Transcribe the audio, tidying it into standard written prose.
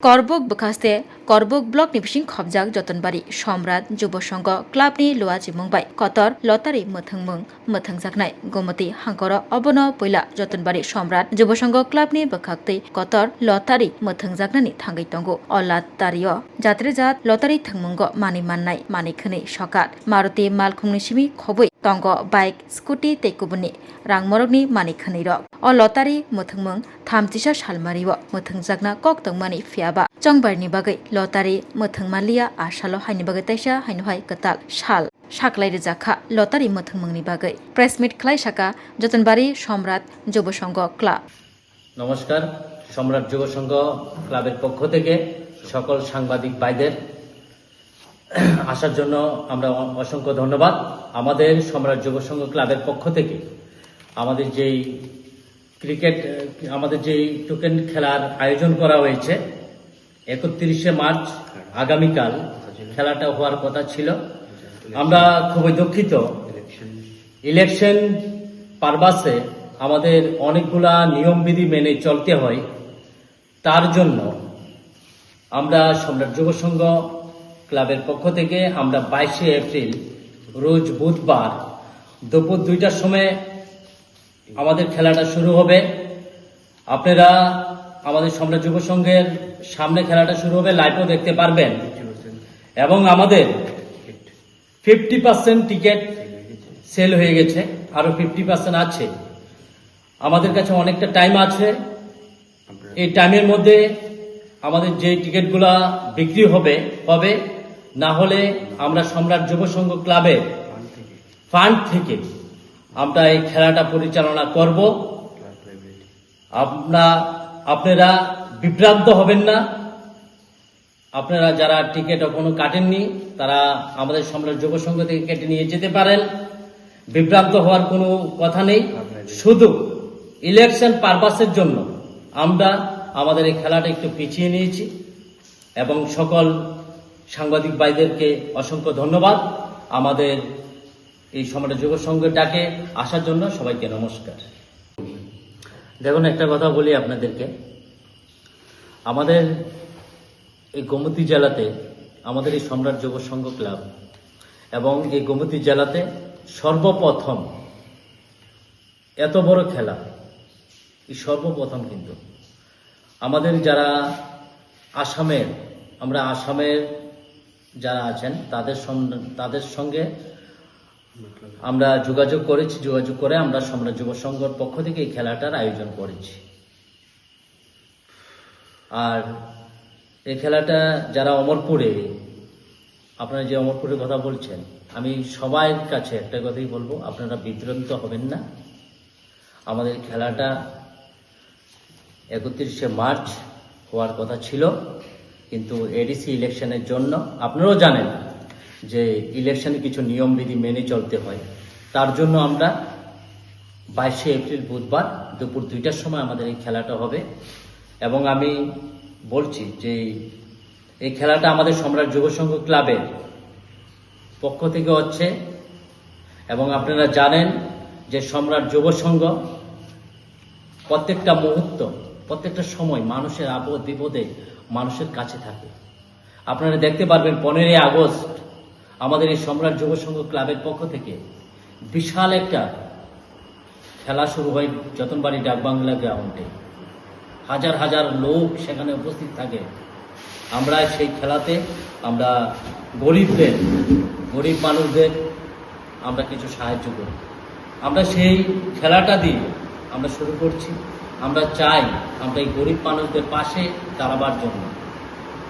करबुक बखास्ते करबुक block निबिसिं खबजाक Jatanbari सम्राट जुब संघ क्लाबनि लुवाजि मुंबाइ कतर लतारि मोथोंमुं मोथोंजाकनाय गोमती हांकर अबन पैला जतनबारी सम्राट जुब संघ क्लाबनि बखाक्तै कतर लतारि मोथोंजाकनानि थांगै तंगो अ लतारियो जात्रेजात लतारि थंमुंग मानि माननाय मानि खनै सकात मारुति मालखुंनि सिमि खबै तंग बाइक स्कुटी तेकुबनि रांमरगनि मानि खनै रक अ लतारि मोथोंमुं थामजिसा सालमारिव मोथोंजाकना कक तंमानि फियाबा चंबारनि बागै लतारि मोथोंमालिया आशाल हाइनि बागै ताइसा हाइनहाय कताल साल साकलाइ रोजाखा लतारि मोथोंमुंनि बागै प्रेस मिट खलाइ साका जतनबारी सम्राट যুব সংঘ ক্লাব। নমস্কার, সম্রাট যুব সংঘ ক্লাবের পক্ষ থেকে সকল সাংবাদিক ভাইদের আসার জন্য আমরা অসংখ্য ধন্যবাদ। আমাদের সম্রাট যুব সংঘ ক্লাবের পক্ষ থেকে আমাদের যেই আমাদের যেই টোকেন খেলার আয়োজন করা হয়েছে 31শে মার্চ আগামীকাল খেলাটা হওয়ার কথা ছিল। আমরা খুবই দুঃখিত, ইলেকশন পারপাসে আমাদের অনেকগুলা নিয়মবিধি মেনে চলতে হয়। তার জন্য আমরা সম্রাট যুব সংঘ ক্লাবের পক্ষ থেকে আমরা 22শে এপ্রিল রোজ বুধবার দুপুর 2টার সময় আমাদের খেলাটা শুরু হবে। আপনারা আমাদের সম্রাট যুব সংঘের সামনে খেলাটা শুরু হবে, লাইভও দেখতে পারবেন। এবং আমাদের 50% টিকিট সেল হয়ে গেছে, আরো 50% আছে। আমাদের কাছে অনেকটা টাইম আছে। এই টাইমের মধ্যে আমাদের যে টিকিটগুলা বিক্রি হবে না হলে আমরা সম্রাট যুব সংঘ ক্লাবের ফান্ড থেকে আমরা এই খেলাটা পরিচালনা করব। আপনারা বিভ্রান্ত হবেন না। আপনারা যারা টিকিট এখনো কাটেননি তারা আমাদের সম্রাট যুব সংঘ থেকে কেটে নিয়ে যেতে পারেন। বিভ্রান্ত হওয়ার কোনো কথা নেই। শুধু ইলেকশন পারপাসের জন্য আমরা আমাদের এই খেলাটা একটু পিছিয়ে নিয়েছি এবং সকল সাংবাদিক ভাইদেরকে অসংখ্য ধন্যবাদ আমাদের এই সম্রাট যুব সংঘের ডাকে আসার জন্য। সবাইকে নমস্কার। দেখুন, একটা কথা বলি আপনাদেরকে, আমাদের এই গোমতী জেলাতে আমাদের এই সম্রাট যুব সংঘ ক্লাব এবং এই গোমতী জেলাতে সর্বপ্রথম এত বড় খেলা এই সর্বপ্রথম। কিন্তু আমাদের যারা আসামের যারা আছেন তাদের সঙ্গে আমরা যোগাযোগ করে আমরা সম্রাট যুব সংঘের পক্ষ থেকে এই খেলাটার আয়োজন করেছি। আর এই খেলাটা যারা অমরপুরে, আপনারা যে অমরপুরের কথা বলছেন, আমি সবার কাছে একটা কথাই বলবো, আপনারা বিভ্রান্ত হবেন না। আমাদের খেলাটা 31শে মার্চ হওয়ার কথা ছিল, কিন্তু এডিসি ইলেকশনের জন্য আপনারাও জানেন যে ইলেকশনে কিছু নিয়মবিধি মেনে চলতে হয়। তার জন্য আমরা 22শে এপ্রিল বুধবার দুপুর 2টার সময় আমাদের এই খেলাটা হবে। এবং আমি বলছি যে এই খেলাটা আমাদের সম্রাট যুব সংঘ ক্লাবের পক্ষ থেকে হচ্ছে। এবং আপনারা জানেন যে সম্রাট যুব সংঘ প্রত্যেকটা মুহূর্ত, প্রত্যেকটা সময় মানুষের আপদ বিপদে মানুষের কাছে থাকে। আপনারা দেখতে পারবেন 15ই আগস্ট আমাদের এই সম্রাট যুব সংঘ ক্লাবের পক্ষ থেকে বিশাল একটা খেলা শুরু হয় যতনবাড়ি ডাকবাংলা গ্রাউন্ডে। হাজার হাজার লোক সেখানে উপস্থিত থাকে। আমরা সেই খেলাতে আমরা গরিব মানুষদের আমরা কিছু সাহায্য করি। আমরা সেই খেলাটা দিয়ে আমরা শুরু করছি। আমরা চাই আমরা এই গরিব মানুষদের পাশে দাঁড়াবার জন্য।